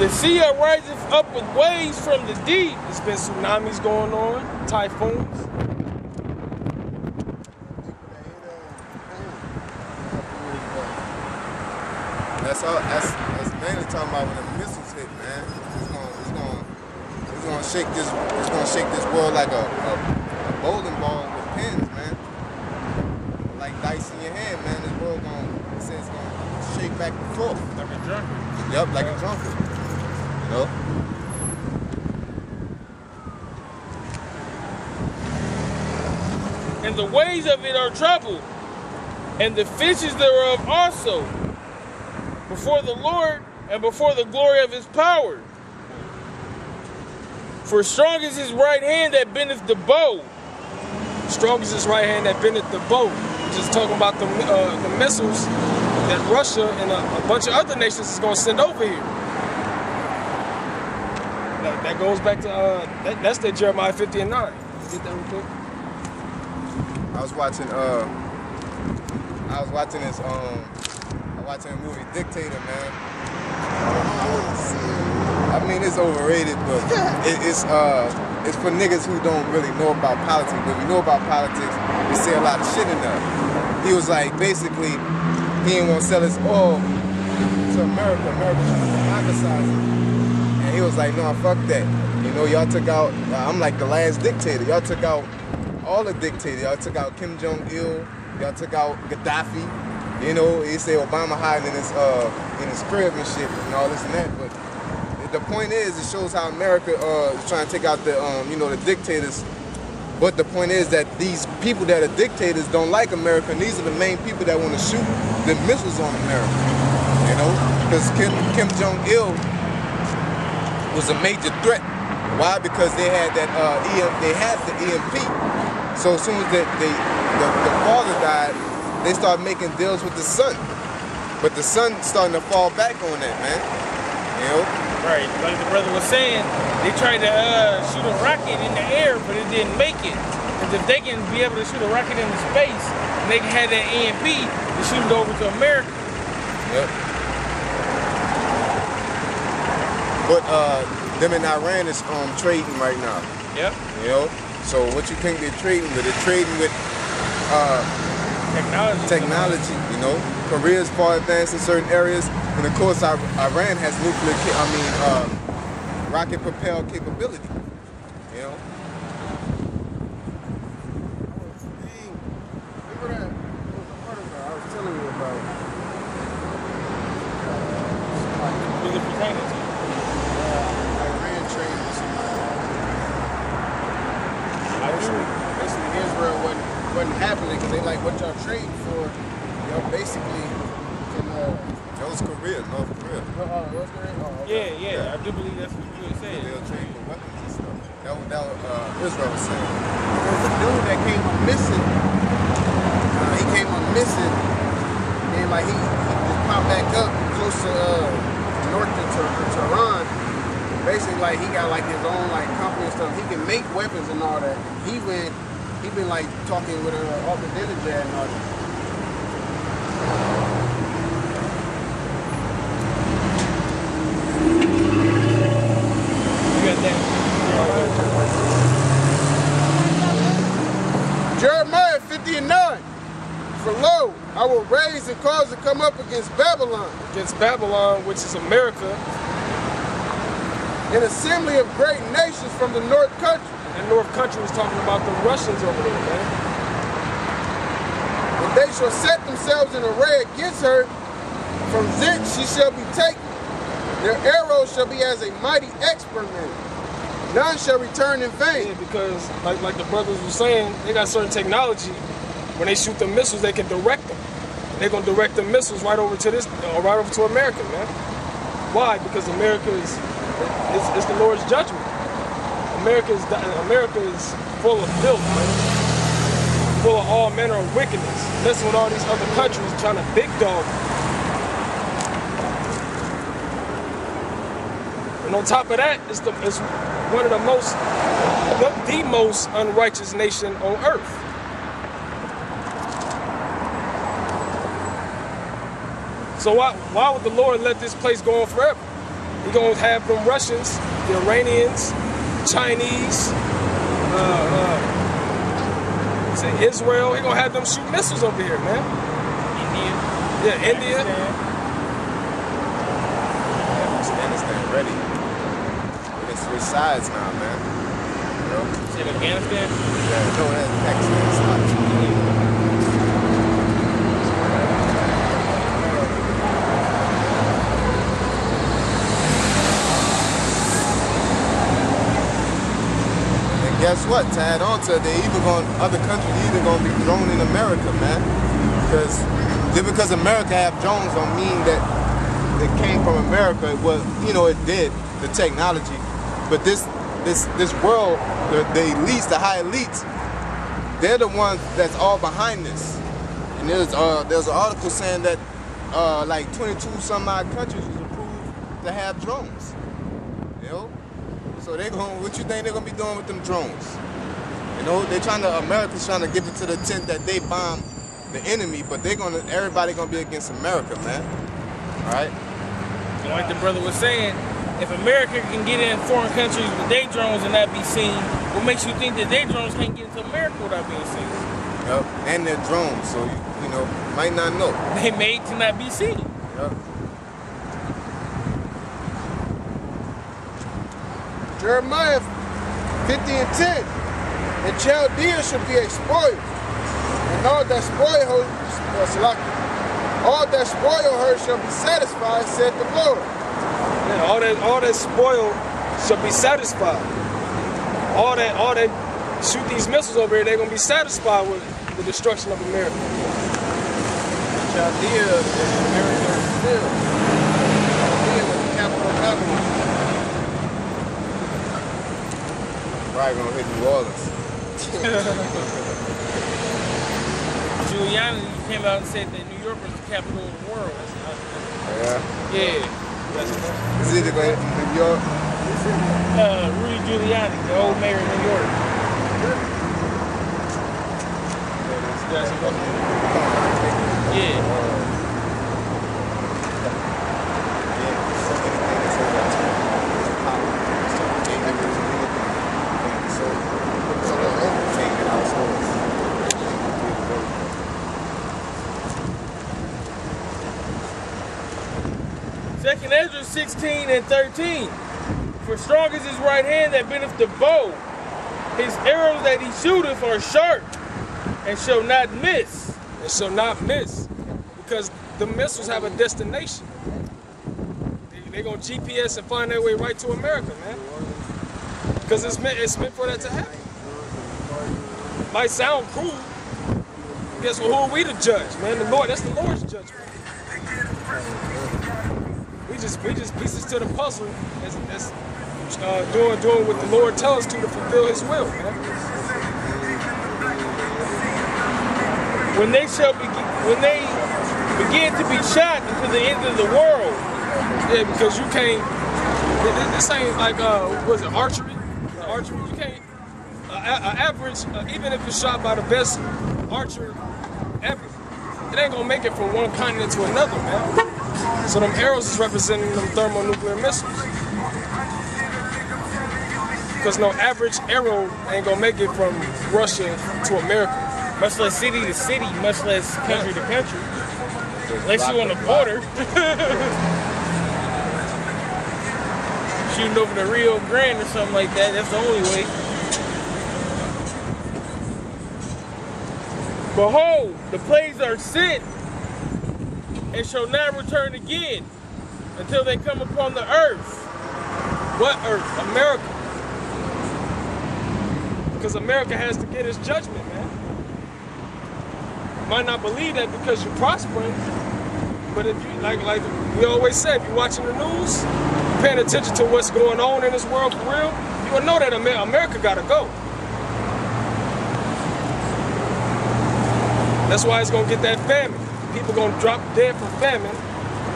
the sea riseth up with waves from the deep. There's been tsunamis going on, typhoons. That's mainly talking about when the missiles hit, man. It's gonna shake this world like a bowling ball with pins, man. Like dice in your hand, man. This world it's gonna shake back and forth. Like a drunkard. Yep, like a drunkard. You know? And the ways of it are troubled, and the fishes thereof also, before the Lord and before the glory of his power. For strong is his right hand that bendeth the bow. Strong is his right hand that bendeth the bow. Just talking about the missiles that Russia and a bunch of other nations is going to send over here. That goes back to, that's the Jeremiah 50 and 9. Get that real quick. I was watching a movie, Dictator, man. I mean, it's overrated, but it's for niggas who don't really know about politics. But we know about politics, we say a lot of shit in there. He was like, basically, he didn't want to sell his oil to America. America trying to democratize it. And he was like, no, fuck that. You know, y'all took out, I'm like the last dictator. Y'all took out all the dictators. Y'all took out Kim Jong-il. Y'all took out Gaddafi. You know, he said Obama hiding in his crib and shit and all this and that. But the point is, it shows how America is trying to take out the the dictators. But the point is that these people that are dictators don't like America, and these are the main people that want to shoot the missiles on America. You know, because Kim Jong-il was a major threat. Why? Because they had that the EMP. So as soon as the father died, they started making deals with the son. But the son starting to fall back on that, man. You know? Right, like the brother was saying, they tried to shoot a rocket in the air, but it didn't make it. Because if they can be able to shoot a rocket into space, and they can have that EMP to shoot it over to America. Yep. But them in Iran is trading right now. Yep. You know? So what you think they're trading with? They're trading with technology, you know? Korea's far advanced in certain areas, and of course Iran has rocket propelled capability, you know? Remember that article I was telling you about? Was it pertaining to? Iran trading with basically Israel wasn't happening because they like what y'all trading for. Y'all basically can That was Korea, North Korea. North Korea? Oh, okay. Yeah, I do believe that's what you were saying. They'll trade for weapons and stuff. That was Israel was saying. There's a dude that came up missing. He came up missing, and like he just popped back up close to north to Tehran. Basically, like he got like his own like company and stuff. He can make weapons and all that. He been like talking with Ahmadinejad and all that. Jeremiah 50 and 9. For lo, I will raise and cause to come up against Babylon. Against Babylon, which is America. An assembly of great nations from the north country. And North Country was talking about the Russians over there, man. And they shall set themselves in array against her. From thence she shall be taken. Their arrows shall be as a mighty experiment. None shall return in vain. Yeah, because like the brothers were saying, they got certain technology. When they shoot the missiles, they can direct them. They're gonna direct the missiles right over to right over to America, man. Why? Because America is the Lord's judgment. America is full of filth, man. Full of all manner of wickedness. Messing with all these other countries, trying to big dog. And on top of that, it's one of the most unrighteous nation on earth. So why would the Lord let this place go on forever? He gonna have them Russians, the Iranians, Chinese, say Israel. He gonna have them shoot missiles over here, man. India. Yeah, India. Afghanistan ready. We can switch sides now, man. You know? Say Afghanistan? Yeah, no, that's Pakistan's side. Guess what? To add on to it, other countries either gonna be drone in America, man. Because just because America have drones don't mean that it came from America. Well, you know, it did, the technology. But this world, the elites, the high elites, they're the ones that's all behind this. And there's an article saying that like 22 some odd countries was approved to have drones. You know? So what you think they're gonna be doing with them drones? You know, America's trying to give it to the tent that they bomb the enemy, but everybody gonna be against America, man. All right? And like the brother was saying, if America can get in foreign countries with their drones and not be seen, what makes you think that their drones can't get into America without being seen? Yep, and they're drones, so you know, might not know. They made to not be seen. Yep. Jeremiah 50 and 10. And Chaldea should be spoiled. And all that spoil her shall be satisfied, said the Lord. Yeah, all that spoil shall be satisfied. All that shoot these missiles over here, they're gonna be satisfied with the destruction of America. Chaldea is America still. Chaldea was the capital of Babylon. Probably gonna hit New Orleans. Giuliani came out and said that New York was the capital of the world. Yeah. Yeah. Is it either going to hit New York? Rudy Giuliani, the old mayor of New York. Yeah. Second Ezra 16 and 13. For strong is his right hand that bendeth the bow. His arrows that he shooteth are sharp and shall not miss. It shall not miss, because the missiles have a destination. They're gonna GPS and find their way right to America, man. Because it's meant for that to happen. Might sound cruel. Guess what? Who are we to judge, man? The Lord. That's the Lord's judgment. We just pieces to the puzzle. That's doing what the Lord tells us to fulfill His will, man. When they begin to be shot into the end of the world. Yeah, because you can't. This ain't like was it archery? Archery, you can't. Average, even if it's shot by the best archer ever, it ain't gonna make it from one continent to another, man. So them arrows is representing them thermonuclear missiles. Because no average arrow ain't gonna make it from Russia to America. Much less city to city, much less country to country. Unless you on the border. Shooting over the Rio Grande or something like that, that's the only way. Behold, the plagues are sent and shall not return again until they come upon the earth. What earth? America. Because America has to get its judgment, man. You might not believe that because you're prospering, but if you like we always say, if you're watching the news, you're paying attention to what's going on in this world for real, you will know that America gotta go. That's why it's gonna get that famine. People gonna drop dead from famine.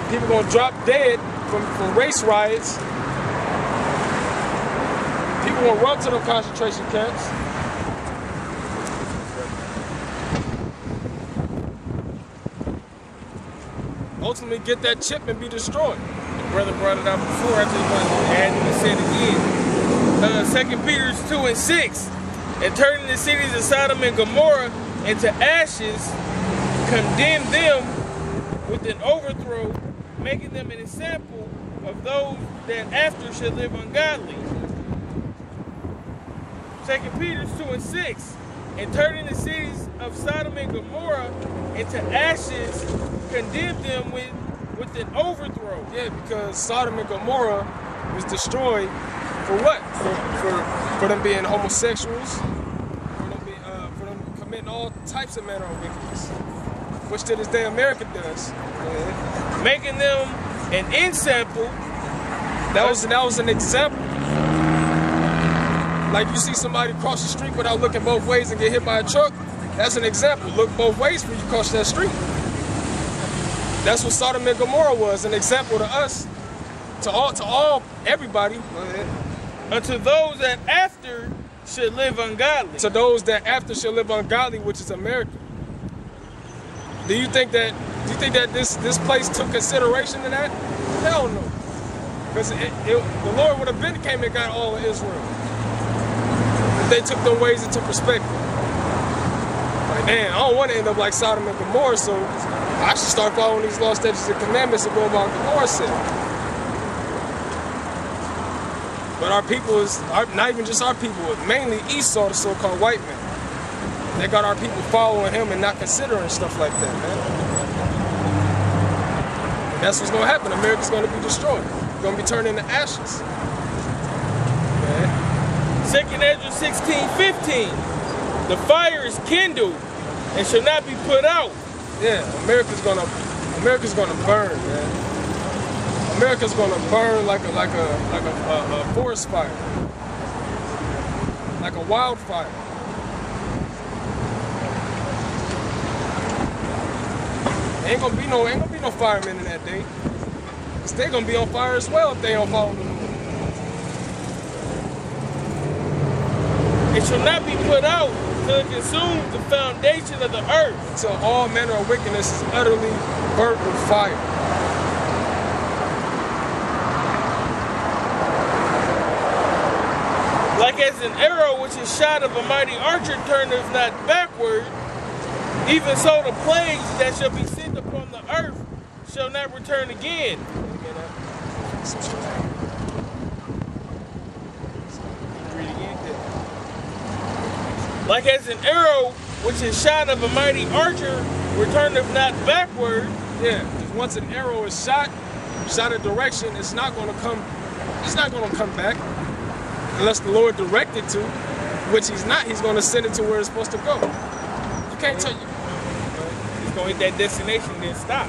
People gonna drop dead from race riots. People gonna run to them concentration camps. Ultimately get that chip and be destroyed. brother brought it out before. I just want to add him to say it again. 2 Peter 2:6. And turning the cities of Sodom and Gomorrah into ashes, condemn them with an overthrow, making them an example of those that after shall live ungodly. 2 Peter 2:6. And turning the cities of Sodom and Gomorrah into ashes, condemn them with an overthrow. Yeah, because Sodom and Gomorrah was destroyed for what? For them being homosexuals, for them committing all types of manner of wickedness, which to this day America does. Yeah. Making them an example. That was an example. Like you see somebody cross the street without looking both ways and get hit by a truck, that's an example. Look both ways when you cross that street. That's what Sodom and Gomorrah was, an example to us, to all, everybody. Unto those that after should live ungodly. To those that after should live ungodly, which is America. Do you think that this place took consideration to that? Hell no. Because the Lord would have been came and got all of Israel. If they took them ways into perspective. Like, man, I don't want to end up like Sodom and Gomorrah, so I should start following these laws, statutes, and commandments and go about what the Lord said. But our people not even just our people, mainly Esau, the so-called white man. They got our people following him and not considering stuff like that, man. And that's what's going to happen. America's going to be destroyed. It's going to be turned into ashes. Man. 2 Ezra 16:15. The fire is kindled and shall not be put out. Yeah, America's gonna burn, man. America's gonna burn like a forest fire, like a wildfire. Ain't gonna be no firemen in that day. Cause they're gonna be on fire as well if they don't follow the law. It shall not be put out till it consumes the foundation of the earth. Till all manner of wickedness is utterly burnt with fire. Like as an arrow which is shot of a mighty archer turneth not backward, even so the plagues that shall be sent upon the earth shall not return again. Like as an arrow which is shot of a mighty archer returneth not backward. Yeah, because once an arrow is shot a direction, it's not gonna come back. Unless the Lord directed to, which he's not, he's gonna send it to where it's supposed to go. You can't tell you. He's gonna hit that destination and then stop.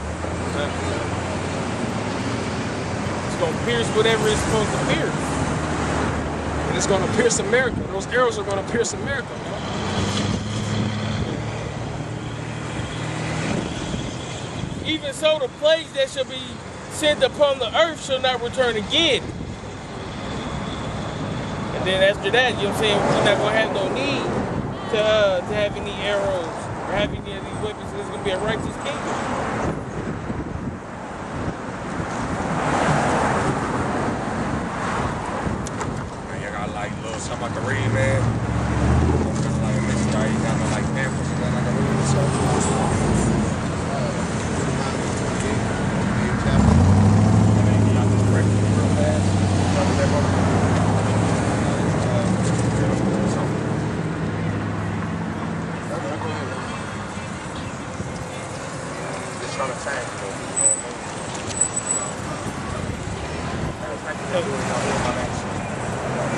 It's gonna pierce whatever it's supposed to pierce. And it's gonna pierce America. Those arrows are gonna pierce America, man. Even so, the plagues that shall be sent upon the earth shall not return again. And then after that, you know what I'm saying, we're not going to have no need to have any arrows or have any of these weapons. It's going to be a righteous kingdom. Man, y'all got like little something I can read, man. Like, make sure you got no like pamphlets or nothing I can read. So.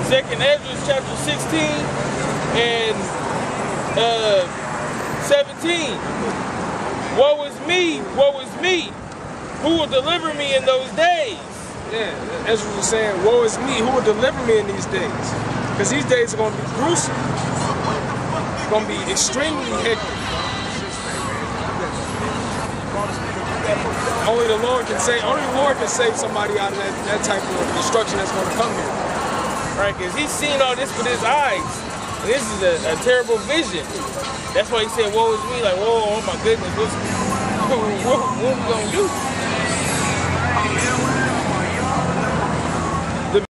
Second Ezra chapter 16 and 17. Woe is me, who will deliver me in those days? Yeah, Ezra was saying, woe is me, who will deliver me in these days? Because these days are going to be gruesome. It's going to be extremely hectic. Only the Lord can save somebody out of that type of destruction that's going to come here. Right, because he's seen all this with his eyes. And this is a terrible vision. That's why he said, woe is me, like, whoa, oh my goodness, what are we going to do?